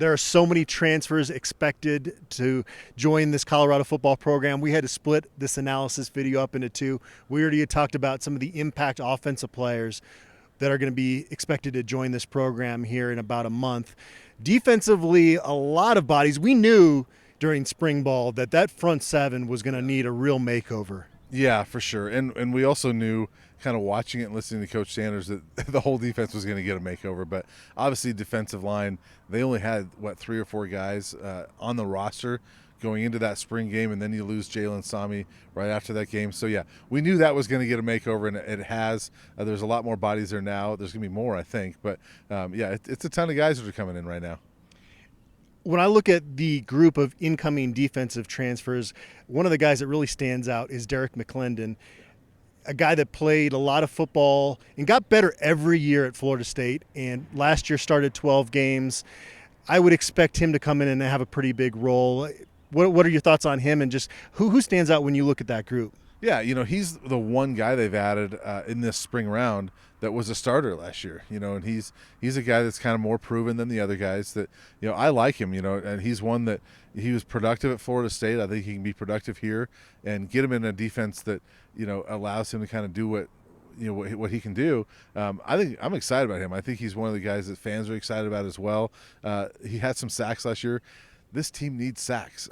There are so many transfers expected to join this Colorado football program. We had to split this analysis video up into two. We already had talked about some of the impact offensive players that are going to be expected to join this program here in about a month. Defensively, a lot of bodies. We knew during spring ball that front seven was going to need a real makeover. Yeah, for sure. And we also knew, kind of watching it and listening to Coach Sanders, that the whole defense was going to get a makeover. But obviously defensive line, they only had, 3 or 4 guys on the roster going into that spring game, and then you lose Jalen Sami right after that game. So, yeah, we knew that was going to get a makeover, and it has. There's a lot more bodies there now. There's going to be more, I think. But, it's a ton of guys that are coming in right now. When I look at the group of incoming defensive transfers, one of the guys that really stands out is Derek McClendon, a guy that played a lot of football and got better every year at Florida State, and last year started 12 games. I would expect him to come in and have a pretty big role. What are your thoughts on him, and just who stands out when you look at that group? Yeah, he's the one guy they've added in this spring round that was a starter last year, and he's a guy that's kind of more proven than the other guys that, I like him, and he's one that he was productive at Florida State. I think he can be productive here and get him in a defense that, allows him to kind of do what he can do. I think I'm excited about him. I think he's one of the guys that fans are excited about as well. He had some sacks last year. This team needs sacks.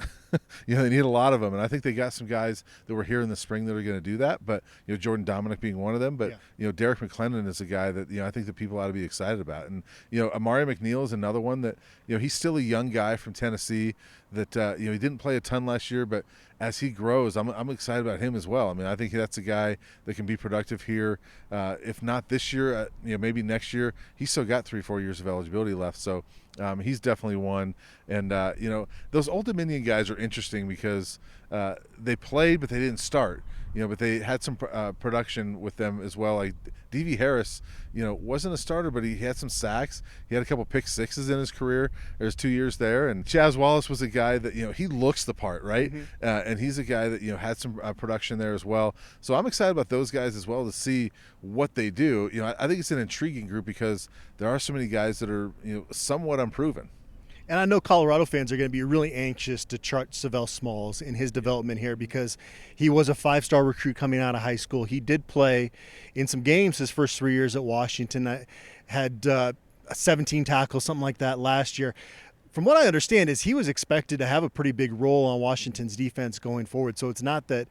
They need a lot of them, and I think they got some guys that were here in the spring that are going to do that. But Jordan Dominic being one of them. But Derek McClendon is a guy that I think that people ought to be excited about. And Amari McNeil is another one that he's still a young guy from Tennessee that he didn't play a ton last year, but as he grows, I'm excited about him as well. I mean, I think that's a guy that can be productive here. If not this year, maybe next year. He's still got 3-4 years of eligibility left, so he's definitely one. And those Old Dominion guys are interesting because they played, but they didn't start. But they had some production with them as well. Like D.V. Harris, wasn't a starter, but he had some sacks. He had a couple pick sixes in his career. There's 2 years there. And Chaz Wallace was a guy that, he looks the part, right? Mm-hmm. And he's a guy that, had some production there as well. So I'm excited about those guys as well to see what they do. I think it's an intriguing group because there are so many guys that are, somewhat unproven. And I know Colorado fans are going to be really anxious to chart Savelle Smalls in his development here because he was a 5-star recruit coming out of high school. He did play in some games his first 3 years at Washington. I had 17 tackles, something like that last year. From what I understand is he was expected to have a pretty big role on Washington's defense going forward. So it's not that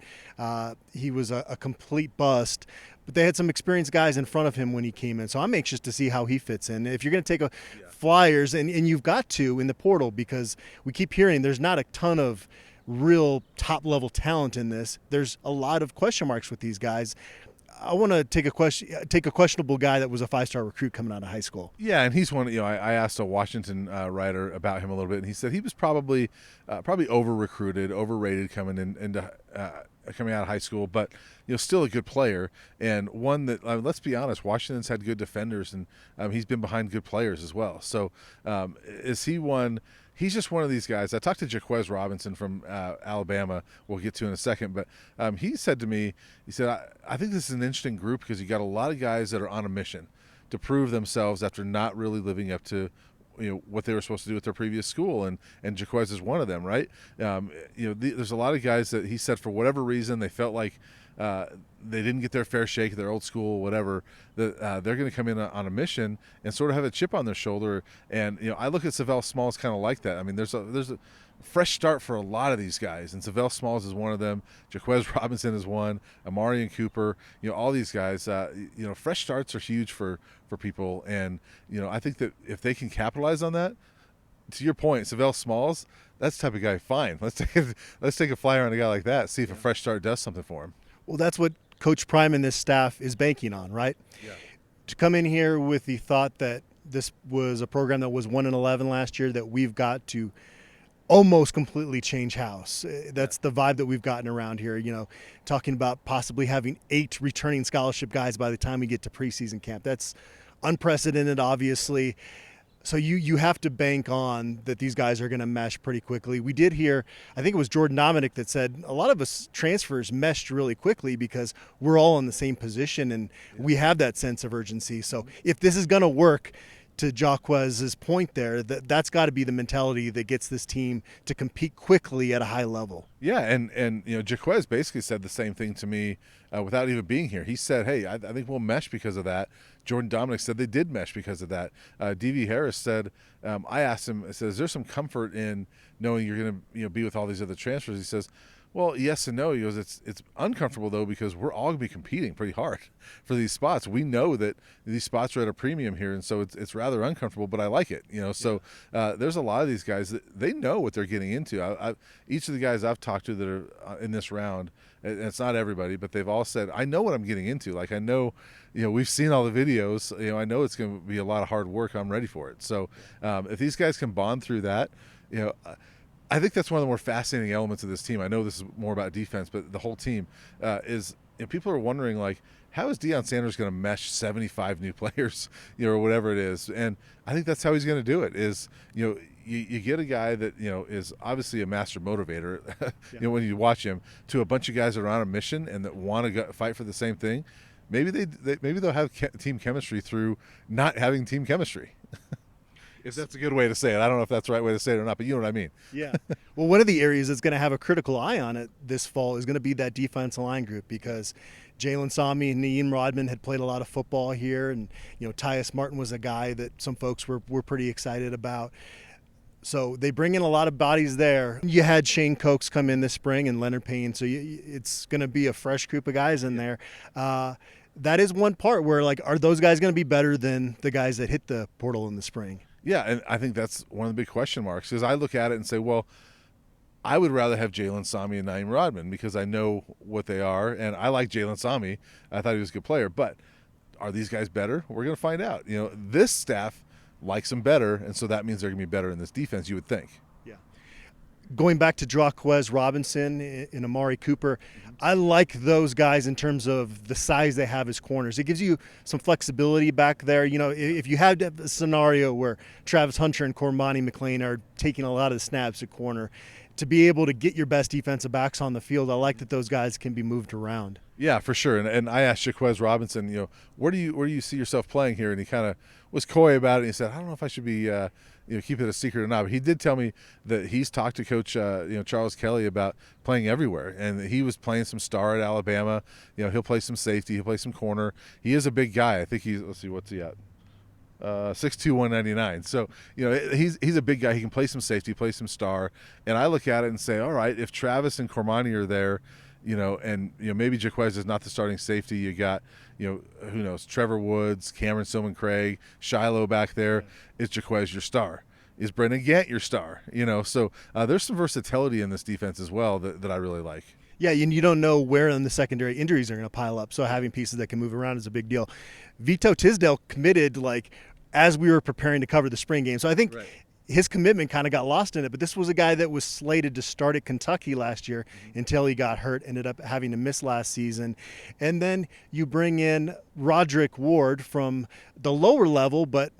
he was a complete bust, but they had some experienced guys in front of him when he came in. So I'm anxious to see how he fits in. If you're going to take flyers, and you've got to in the portal, because we keep hearing there's not a ton of real top-level talent in this. There's a lot of question marks with these guys. I want to take a questionable guy that was a 5-star recruit coming out of high school. Yeah, and he's one. I asked a Washington writer about him a little bit, and he said he was probably over-recruited, overrated coming out of high school, but still a good player, and one that let's be honest, Washington's had good defenders, and he's been behind good players as well. So is he one? He's just one of these guys. I talked to Jaquez Robinson from Alabama. We'll get to in a second, but he said to me, he said, I think this is an interesting group because you got a lot of guys that are on a mission to prove themselves after not really living up to what they were supposed to do at their previous school, and Jaquez is one of them, right? There's a lot of guys that he said for whatever reason they felt like they didn't get their fair shake at their old school, whatever, that they're going to come in on a mission and sort of have a chip on their shoulder. And I look at Savelle Smalls kind of like that. I mean, there's a fresh start for a lot of these guys, and Savelle Smalls is one of them. Jaquez Robinson is one. Amari and Cooper, all these guys. Fresh starts are huge for people, and I think that if they can capitalize on that, to your point, Savelle Smalls, that's the type of guy. Fine, let's take a flyer on a guy like that. See if a fresh start does something for him. Well, that's what Coach Prime and this staff is banking on, right? Yeah. To come in here with the thought that this was a program that was 1-11 last year, that we've got to almost completely change house. That's the vibe that we've gotten around here, talking about possibly having 8 returning scholarship guys by the time we get to preseason camp. That's unprecedented, obviously. So you have to bank on that these guys are going to mesh pretty quickly. We did hear, I think it was Jordan Dominic that said a lot of us transfers meshed really quickly because we're all in the same position and we have that sense of urgency. So if this is going to work, to Jaquez's point there, that's got to be the mentality that gets this team to compete quickly at a high level. Yeah, and Jaquez basically said the same thing to me without even being here. He said, "Hey, I think we'll mesh because of that." Jordan Dominic said they did mesh because of that. D.V. Harris said, I asked him, I said, "Is there some comfort in knowing you're going to be with all these other transfers?" He says, "Well, yes and no." He goes, it's uncomfortable though, because we're all gonna be competing pretty hard for these spots. We know that these spots are at a premium here, and so it's rather uncomfortable, but I like it. So there's a lot of these guys that they know what they're getting into. Each of the guys I've talked to that are in this round, and it's not everybody, but they've all said, "I know what I'm getting into. Like, I know, we've seen all the videos. I know it's going to be a lot of hard work. I'm ready for it." So if these guys can bond through that, I think that's one of the more fascinating elements of this team. I know this is more about defense, but the whole team is. People are wondering, like, how is Deion Sanders going to mesh 75 new players, or whatever it is? And I think that's how he's going to do it. Is you get a guy that is obviously a master motivator. When you watch him, to a bunch of guys that are on a mission and that want to fight for the same thing. Maybe they'll have team chemistry through not having team chemistry. If that's a good way to say it. I don't know if that's the right way to say it or not, but you know what I mean. Yeah. Well, one of the areas that's going to have a critical eye on it this fall is going to be that defensive line group, because Jalen Sami and Naeem Rodman had played a lot of football here, and Tyus Martin was a guy that some folks were pretty excited about. So they bring in a lot of bodies there. You had Shane Cokes come in this spring and Leonard Payne, so it's going to be a fresh group of guys in there. That is one part where, like, are those guys going to be better than the guys that hit the portal in the spring? Yeah, and I think that's one of the big question marks, because I look at it and say, well, I would rather have Jalen Sami and Naeem Rodman, because I know what they are, and I like Jalen Sami. I thought he was a good player, but are these guys better? We're going to find out. This staff likes them better, and so that means they're going to be better in this defense, you would think. Yeah. Going back to Jaquez Robinson and Amari Cooper, I like those guys in terms of the size they have as corners. It gives you some flexibility back there. If you have a scenario where Travis Hunter and Cormani McLean are taking a lot of the snaps at corner, to be able to get your best defensive backs on the field, I like that those guys can be moved around. Yeah, for sure. And I asked Jaquez Robinson, where do you see yourself playing here? And he kind of was coy about it. And he said, I don't know if I should be keep it a secret or not. But he did tell me that he's talked to Coach Charles Kelly about playing everywhere, and he was playing some star at Alabama. He'll play some safety, he'll play some corner. He is a big guy. I think let's see, what's he at? 6'2", 199. So he's a big guy. He can play some safety, play some star. And I look at it and say, all right, if Travis and Cormani are there, and maybe Jaquez is not the starting safety. You got who knows, Trevor Woods, Cameron Silman Craig, Shiloh back there. Is Jaquez your star? Is Brendan Gant your star? So there's some versatility in this defense as well that I really like. Yeah, and you don't know where in the secondary injuries are going to pile up, so having pieces that can move around is a big deal. Vito Tisdale committed as we were preparing to cover the spring game, so I think his commitment kind of got lost in it, but this was a guy that was slated to start at Kentucky last year until he got hurt, ended up having to miss last season. And then you bring in Roderick Ward from the lower level, but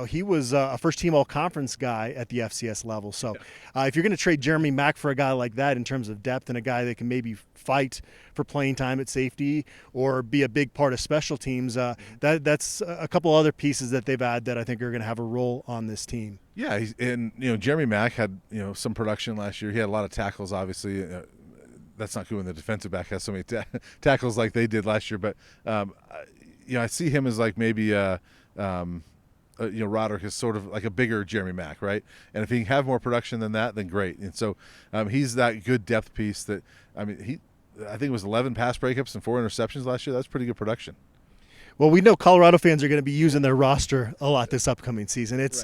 he was a first-team all-conference guy at the FCS level. So if you're going to trade Jeremy Mack for a guy like that in terms of depth and a guy that can maybe fight for playing time at safety or be a big part of special teams, that's a couple other pieces that they've had that I think are going to have a role on this team. Yeah, and Jeremy Mack had some production last year. He had a lot of tackles, obviously. That's not good when the defensive back has so many tackles like they did last year. But I see him as like maybe Roderick is sort of like a bigger Jeremy Mack, right? And if he can have more production than that, then great. And so he's that good depth piece that, I think it was 11 pass breakups and 4 interceptions last year. That's pretty good production. Well, we know Colorado fans are going to be using their roster a lot this upcoming season. It's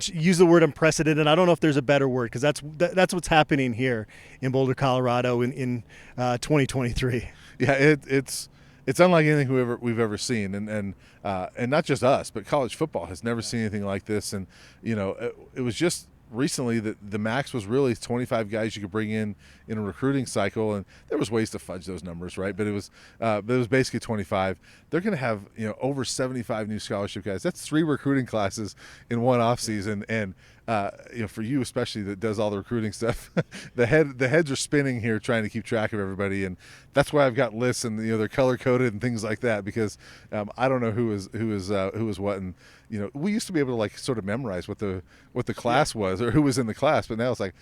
use the word unprecedented. I don't know if there's a better word, because that's what's happening here in Boulder, Colorado in 2023. Yeah, it's unlike anything we've ever seen, and not just us, but college football has never seen anything like this. And it was just recently that the max was really 25 guys you could bring in a recruiting cycle, and there was ways to fudge those numbers, right? But it was basically 25. They're going to have over 75 new scholarship guys. That's 3 recruiting classes in one off season, and for you especially that does all the recruiting stuff, the heads are spinning here trying to keep track of everybody, and that's why I've got lists and they're color coded and things like that because I don't know who is what, and we used to be able to like sort of memorize what the class was or who was in the class, but now it's like,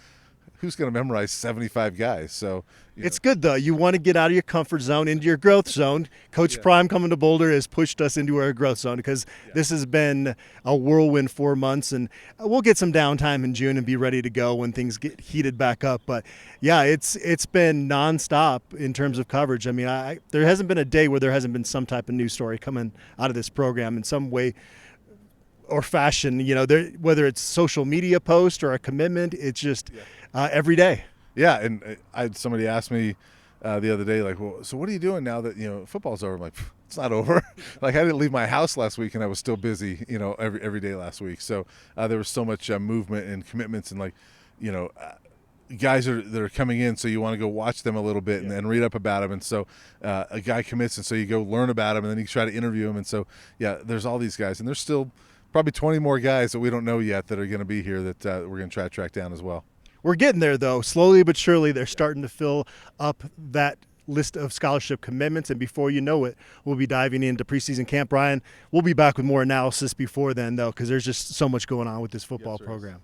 who's going to memorize 75 guys? So it's good though. You want to get out of your comfort zone into your growth zone. Coach Prime coming to Boulder has pushed us into our growth zone because this has been a whirlwind 4 months, and we'll get some downtime in June and be ready to go when things get heated back up. But yeah, it's been nonstop in terms of coverage. I mean, there hasn't been a day where there hasn't been some type of news story coming out of this program in some way or fashion, whether it's social media post or a commitment, it's just every day. Yeah, and somebody asked me the other day, like, well, so what are you doing now that football's over? I'm like, it's not over. Like, I didn't leave my house last week, and I was still busy, every day last week. So there was so much movement and commitments, and guys that are coming in, so you want to go watch them a little bit and read up about them. And so a guy commits, and so you go learn about him, and then you try to interview him. And so there's all these guys, and there's still probably 20 more guys that we don't know yet that are going to be here that we're going to try to track down as well. We're getting there, though. Slowly but surely, they're starting to fill up that list of scholarship commitments, and before you know it, we'll be diving into preseason camp. Brian, we'll be back with more analysis before then, though, because there's just so much going on with this football program.